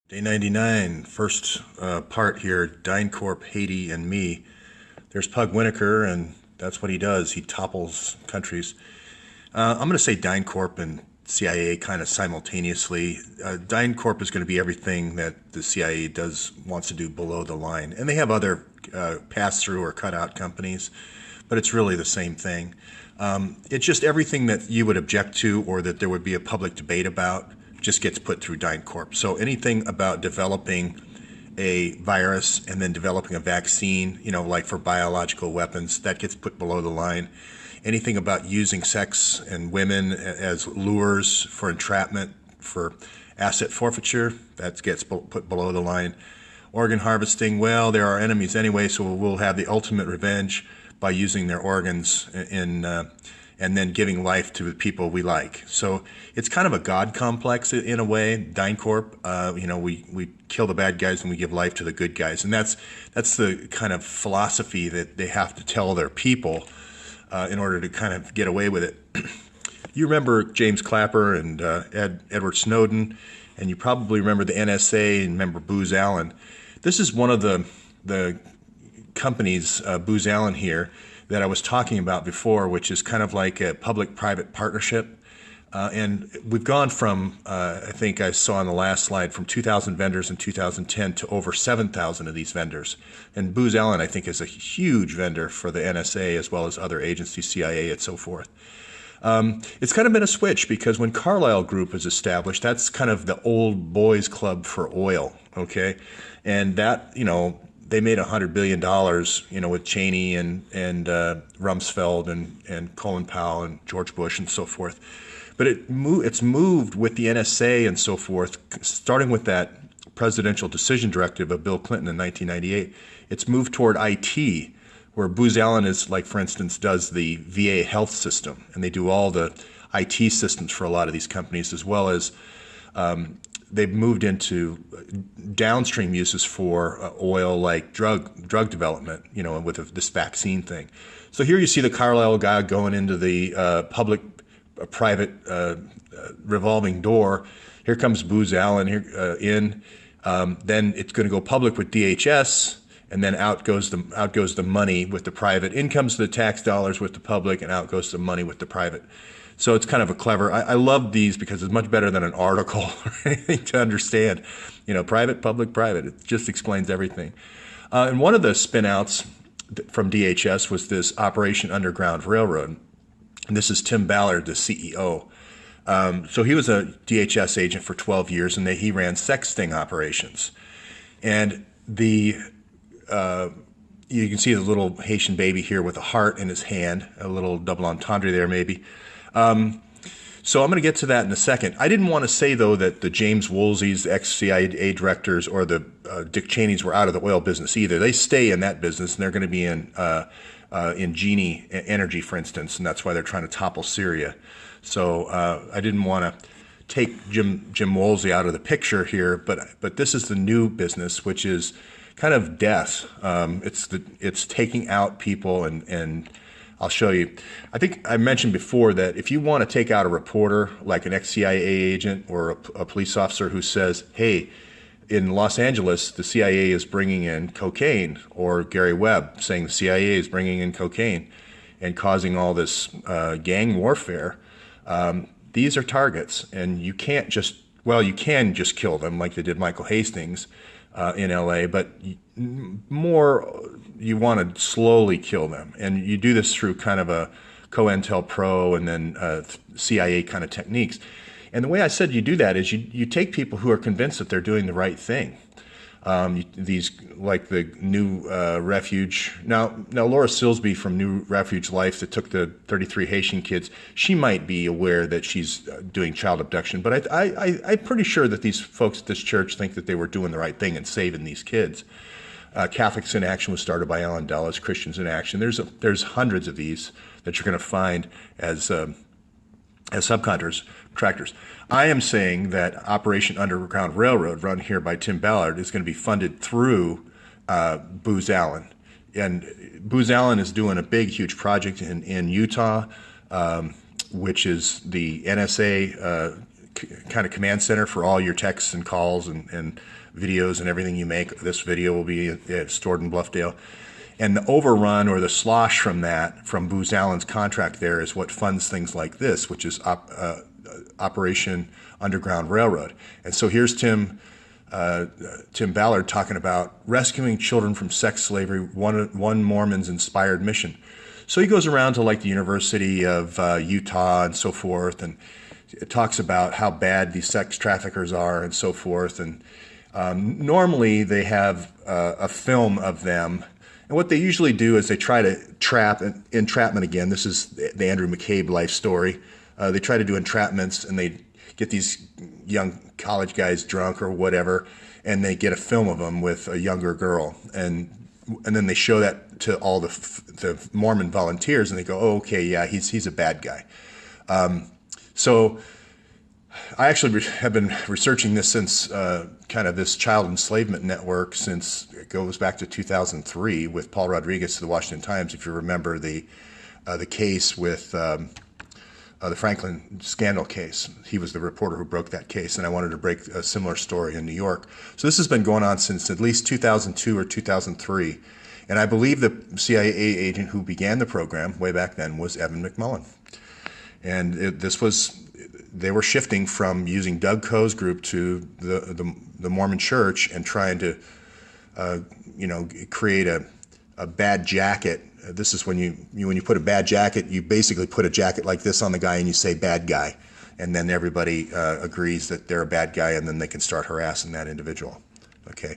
Day 99, first part here, DynCorp, Haiti, and me. There's Pug Winokur, and that's what he does. He topples countries. I'm going to say DynCorp and CIA kind of simultaneously. DynCorp is going to be everything that the CIA wants to do below the line. And they have other pass-through or cut-out companies, but it's really the same thing. It's just everything that you would object to or that there would be a public debate about just gets put through DynCorp. So anything about developing a virus and then developing a vaccine, like for biological weapons, that gets put below the line. Anything about using sex and women as lures for entrapment, for asset forfeiture, that gets put below the line. Organ harvesting, well, they're our enemies anyway, so we'll have the ultimate revenge by using their organs and then giving life to the people we like. So it's kind of a God complex in a way. DynCorp, we kill the bad guys and we give life to the good guys, and that's the kind of philosophy that they have to tell their people in order to kind of get away with it. You remember James Clapper and Edward Snowden, and you probably remember the NSA and remember Booz Allen. This is one of the companies, Booz Allen here, that I was talking about before, which is kind of like a public-private partnership. And we've gone from, I think I saw on the last slide, from 2,000 vendors in 2010 to over 7,000 of these vendors. And Booz Allen, I think, is a huge vendor for the NSA as well as other agencies, CIA, and so forth. It's kind of been a switch because when Carlyle Group was established, that's kind of the old boys club for oil, okay? And that, they made $100 billion, with Cheney and Rumsfeld and Colin Powell and George Bush and so forth. But it's moved with the NSA and so forth, starting with that presidential decision directive of Bill Clinton in 1998. It's moved toward IT, where Booz Allen is, like, for instance, does the VA health system, and they do all the IT systems for a lot of these companies, as well as they've moved into downstream uses for oil, like drug development, with this vaccine thing. So here you see the Carlyle guy going into the public-private revolving door. Here comes Booz Allen in. Then it's going to go public with DHS, and then out goes the money with the private. In comes the tax dollars with the public, and out goes the money with the private. So it's kind of a clever, I love these because it's much better than an article or anything to understand. Private, public, private. It just explains everything. And one of the spin-outs from DHS was this Operation Underground Railroad. And this is Tim Ballard, the CEO. So he was a DHS agent for 12 years, and he ran sex sting operations. And you can see the little Haitian baby here with a heart in his hand, a little double entendre there maybe. So I'm going to get to that in a second. I didn't want to say, though, that the James Woolseys, ex-CIA directors, or the Dick Cheneys were out of the oil business either. They stay in that business, and they're going to be in Genie Energy, for instance, and that's why they're trying to topple Syria. So I didn't want to take Jim Woolsey out of the picture here, but this is the new business, which is kind of death. It's taking out people, and I'll show you. I think I mentioned before that if you want to take out a reporter, like an ex-CIA agent or a police officer who says, hey, in Los Angeles, the CIA is bringing in cocaine, or Gary Webb saying the CIA is bringing in cocaine and causing all this gang warfare, these are targets, and you can't you can just kill them like they did Michael Hastings in LA, but more you want to slowly kill them. And you do this through kind of a COINTELPRO and then CIA kind of techniques. And the way I said you do that is you take people who are convinced that they're doing the right thing. These, like the New Refuge. Now Laura Silsby from New Refuge Life that took the 33 Haitian kids, she might be aware that she's doing child abduction, but I'm pretty sure that these folks at this church think that they were doing the right thing and saving these kids. Catholics in Action was started by Alan Dulles, Christians in Action. There's hundreds of these that you're going to find as subcontractors. I am saying that Operation Underground Railroad, run here by Tim Ballard, is going to be funded through Booz Allen. And Booz Allen is doing a big, huge project in Utah, which is the NSA kind of command center for all your texts and calls and videos and everything you make. This video will be stored in Bluffdale. And the overrun or the slosh from that, from Booz Allen's contract there, is what funds things like this, which is Operation Underground Railroad. And so here's Tim Ballard talking about rescuing children from sex slavery, one Mormon's inspired mission. So he goes around to like the University of Utah and so forth, and it talks about how bad these sex traffickers are and so forth. And normally they have a film of them. And what they usually do is they try to entrapment again. This is the Andrew McCabe life story. They try to do entrapments, and they get these young college guys drunk or whatever, and they get a film of them with a younger girl. And then they show that to all the Mormon volunteers, and they go, oh, okay, yeah, he's a bad guy. So I actually have been researching this since kind of this child enslavement network since it goes back to 2003 with Paul Rodriguez of the Washington Times. If you remember the case with the Franklin scandal case, he was the reporter who broke that case, and I wanted to break a similar story in New York. So this has been going on since at least 2002 or 2003, and I believe the CIA agent who began the program way back then was Evan McMullen. And they were shifting from using Doug Coe's group to the Mormon Church and trying to, create a bad jacket. This is when you put a bad jacket, you basically put a jacket like this on the guy and you say bad guy, and then everybody agrees that they're a bad guy, and then they can start harassing that individual. Okay,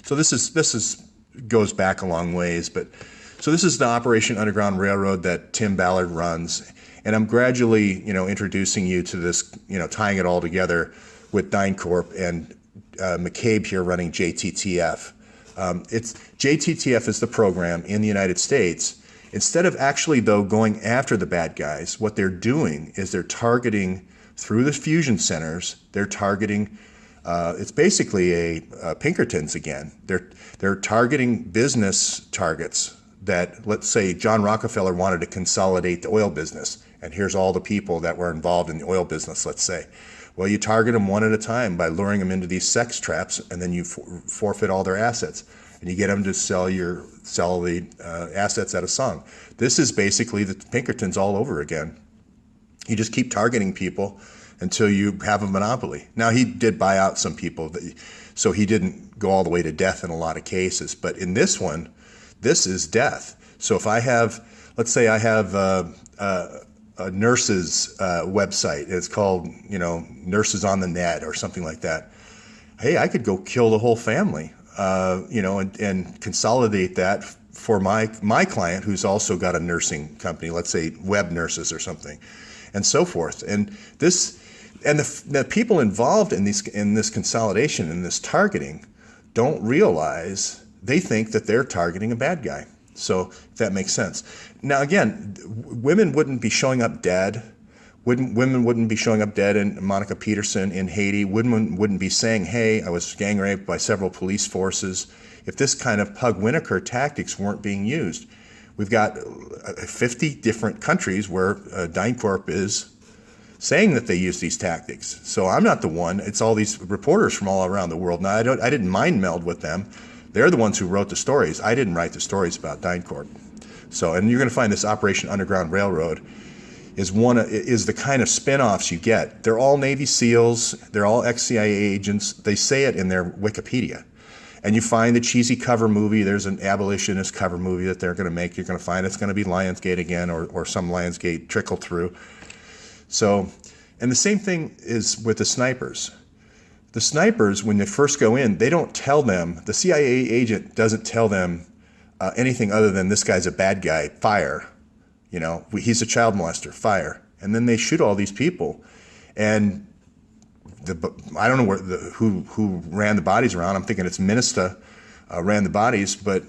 so this goes back a long ways, but so this is the Operation Underground Railroad that Tim Ballard runs. And I'm gradually, introducing you to this, tying it all together with DynCorp and McCabe here running JTTF. JTTF is the program in the United States. Instead of actually, though, going after the bad guys, what they're doing is they're targeting, through the fusion centers, they're targeting, it's basically a Pinkertons again. They're targeting business targets that, let's say, John Rockefeller wanted to consolidate the oil business. And here's all the people that were involved in the oil business, let's say. Well, you target them one at a time by luring them into these sex traps, and then you forfeit all their assets. And you get them to sell the assets at a song. This is basically the Pinkertons all over again. You just keep targeting people until you have a monopoly. Now, he did buy out some people, so he didn't go all the way to death in a lot of cases. But in this one, this is death. So if I have, let's say I have a nurse's website. It's called, Nurses on the Net or something like that. Hey, I could go kill the whole family, and consolidate that for my client who's also got a nursing company, let's say Webb Nurses or something, and so forth. And the people involved in this consolidation and this targeting don't realize, they think that they're targeting a bad guy. So if that makes sense. Now, again, women wouldn't be showing up dead. Women wouldn't be showing up dead in Monica Petersen in Haiti. Women wouldn't be saying, hey, I was gang raped by several police forces, if this kind of Pug Winokur tactics weren't being used. We've got 50 different countries where DynCorp is saying that they use these tactics. So I'm not the one. It's all these reporters from all around the world. Now, I didn't mind meld with them. They're the ones who wrote the stories. I didn't write the stories about DynCorp. So, and you're going to find this Operation Underground Railroad is the kind of spin-offs you get. They're all Navy SEALs. They're all ex-CIA agents. They say it in their Wikipedia. And you find the cheesy cover movie. There's an abolitionist cover movie that they're going to make. You're going to find it's going to be Lionsgate again, or some Lionsgate trickle through. So, and the same thing is with the snipers. The snipers, when they first go in, they don't tell them, the CIA agent doesn't tell them anything other than this guy's a bad guy, fire. He's a child molester, fire. And then they shoot all these people. And I don't know who ran the bodies around. I'm thinking it's Minista ran the bodies, but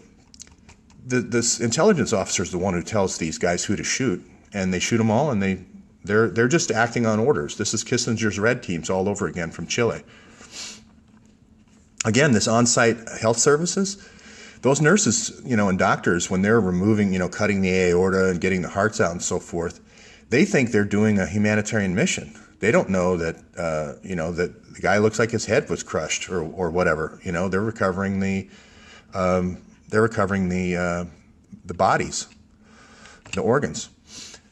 this intelligence officer is the one who tells these guys who to shoot. And they shoot them all, and they're just acting on orders. This is Kissinger's Red Teams all over again from Chile. Again, this on-site health services, those nurses, and doctors, when they're removing, cutting the aorta and getting the hearts out and so forth, they think they're doing a humanitarian mission. They don't know that that the guy looks like his head was crushed or whatever. They're recovering the bodies, the organs.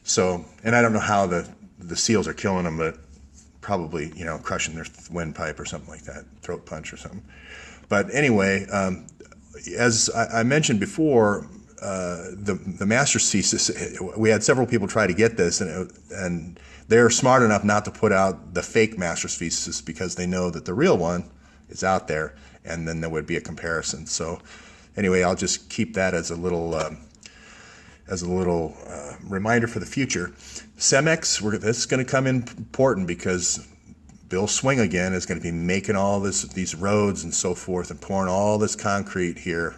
So, and I don't know how the SEALs are killing them, but probably crushing their windpipe or something like that, throat punch or something. But anyway, as I mentioned before, the master's thesis, we had several people try to get this, and they're smart enough not to put out the fake master's thesis because they know that the real one is out there, and then there would be a comparison. So anyway, I'll just keep that as a little reminder for the future. CEMEX, this is going to come in important because Bill Swing again is going to be making all these roads and so forth and pouring all this concrete here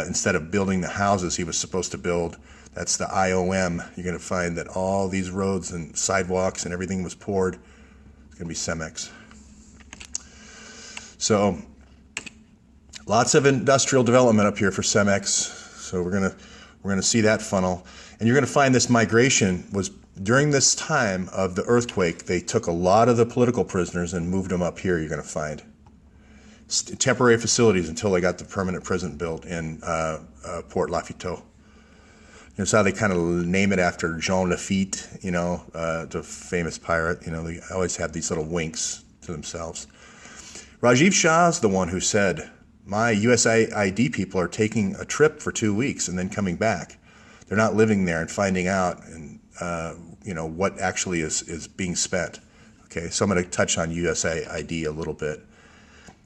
instead of building the houses he was supposed to build. That's the IOM. You're going to find that all these roads and sidewalks and everything was poured. It's going to be CEMEX. So lots of industrial development up here for CEMEX. So we're going to see that funnel. And you're going to find this migration was during this time of the earthquake. They took a lot of the political prisoners and moved them up here. You're going to find temporary facilities until they got the permanent prison built in Port Lafiteau. It's how they kind of name it after Jean Lafitte, the famous pirate. They always have these little winks to themselves. Rajiv Shah's the one who said, my USAID people are taking a trip for 2 weeks and then coming back. They're not living there and finding out and what actually is being spent. Okay, so I'm going to touch on USAID a little bit.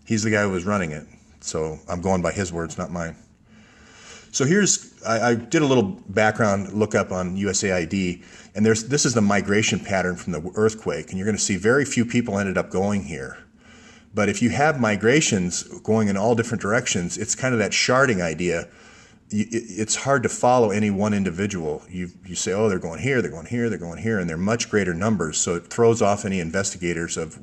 He's the guy who was running it, so I'm going by his words, not mine. So I did a little background look up on USAID, and this is the migration pattern from the earthquake, and you're going to see very few people ended up going here. But if you have migrations going in all different directions, it's kind of that sharding idea. It's hard to follow any one individual. You say, oh, they're going here, they're going here, they're going here, and they're much greater numbers. So it throws off any investigators of,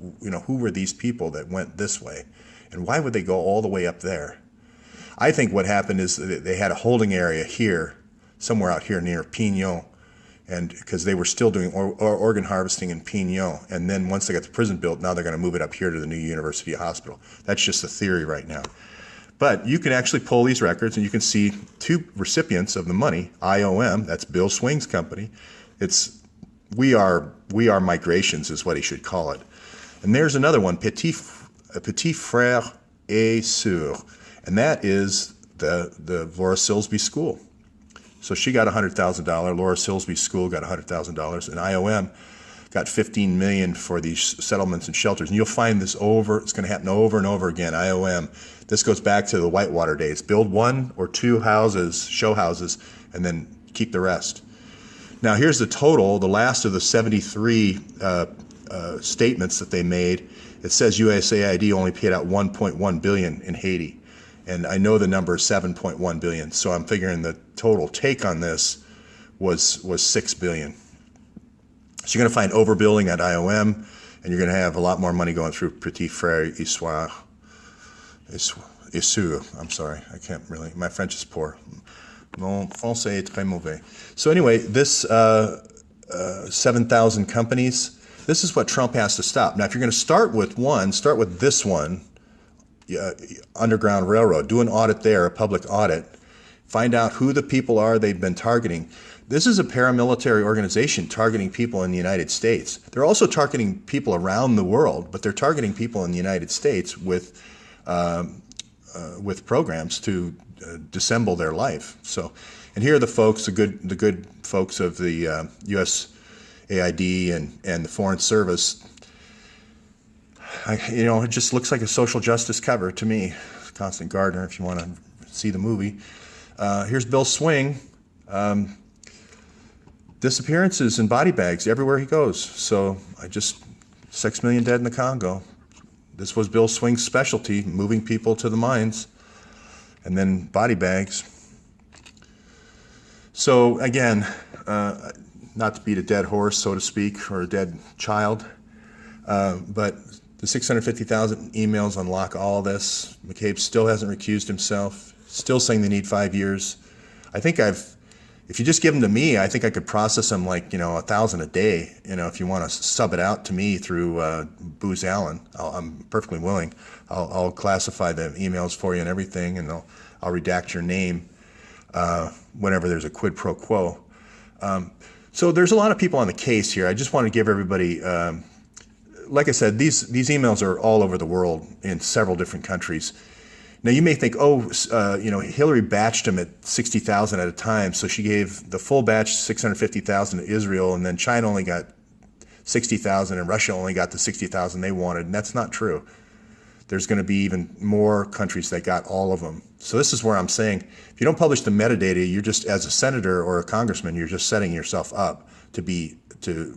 who were these people that went this way, and why would they go all the way up there? I think what happened is that they had a holding area here, somewhere out here near Pignon, and because they were still doing organ harvesting in Pignon, and then once they got the prison built, now they're going to move it up here to the new University Hospital. That's just a theory right now. But you can actually pull these records, and you can see two recipients of the money. IOM, that's Bill Swing's company. We are migrations is what he should call it. And there's another one, Petit Frère et Sœur, and that is the Laura Silsby School. So she got $100,000. Laura Silsby's school got $100,000, and IOM got $15 million for these settlements and shelters. And you'll find this it's going to happen over and over again. IOM. This goes back to the Whitewater days. Build 1 or 2 houses, show houses, and then keep the rest. Now here's the total, the last of the 73 statements that they made. It says USAID only paid out $1.1 billion in Haiti. And I know the number is $7.1 billion. So I'm figuring the total take on this was $6 billion. So you're going to find overbuilding at IOM, and you're going to have a lot more money going through Petit Frère et Sœur. I'm sorry, I can't really, my French is poor. Mon français est très mauvais. So anyway, this 7,000 companies, this is what Trump has to stop. Now, if you're going to start with this one, Underground Railroad. Do an audit there, a public audit. Find out who the people are they've been targeting. This is a paramilitary organization targeting people in the United States. They're also targeting people around the world, but they're targeting people in the United States with programs to dissemble their life. So, and here are the folks, the good folks of the USAID and the Foreign Service. It just looks like a social justice cover to me. Constant Gardener, if you want to see the movie. Here's Bill Swing. Disappearances in body bags everywhere he goes. So 6 million dead in the Congo. This was Bill Swing's specialty, moving people to the mines, and then body bags. So again, not to beat a dead horse, so to speak, or a dead child, but the 650,000 emails unlock all this. McCabe still hasn't recused himself, still saying they need 5 years. I think I've If you just give them to me, I think I could process them like, 1,000 a day. If you want to sub it out to me through Booz Allen, I'm perfectly willing. I'll classify the emails for you and everything, and I'll redact your name whenever there's a quid pro quo. So there's a lot of people on the case here. I just want to give everybody, like I said, these emails are all over the world in several different countries. Now you may think, Hillary batched them at 60,000 at a time, so she gave the full batch 650,000 to Israel, and then China only got 60,000, and Russia only got the 60,000 they wanted, and that's not true. There's going to be even more countries that got all of them. So this is where I'm saying, if you don't publish the metadata, you're just, as a senator or a congressman, you're just setting yourself up to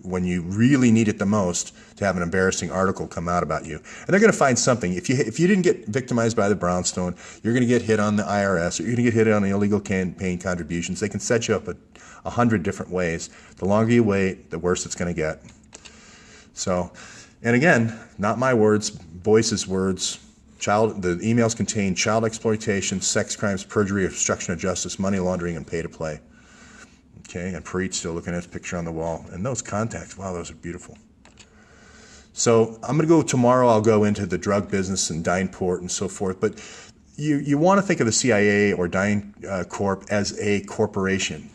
when you really need it the most, to have an embarrassing article come out about you. And they're going to find something. If you didn't get victimized by the brownstone, you're going to get hit on the IRS, or you're going to get hit on the illegal campaign contributions. They can set you up 100 different ways. The longer you wait, the worse it's going to get. So, and again, not my words, Boyce's words. The emails contain child exploitation, sex crimes, perjury, obstruction of justice, money laundering, and pay to play. Okay, and Preet still looking at his picture on the wall. And those contacts, wow, those are beautiful. So I'm going to go tomorrow, I'll go into the drug business and DynCorp and so forth. But you want to think of the CIA or DynCorp as a corporation.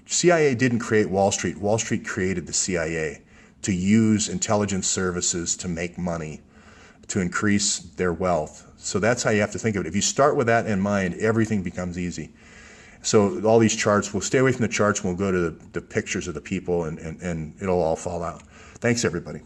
CIA didn't create Wall Street. Wall Street created the CIA to use intelligence services to make money, to increase their wealth. So that's how you have to think of it. If you start with that in mind, everything becomes easy. So all these charts, we'll stay away from the charts, we'll go to the pictures of the people, and it'll all fall out. Thanks, everybody.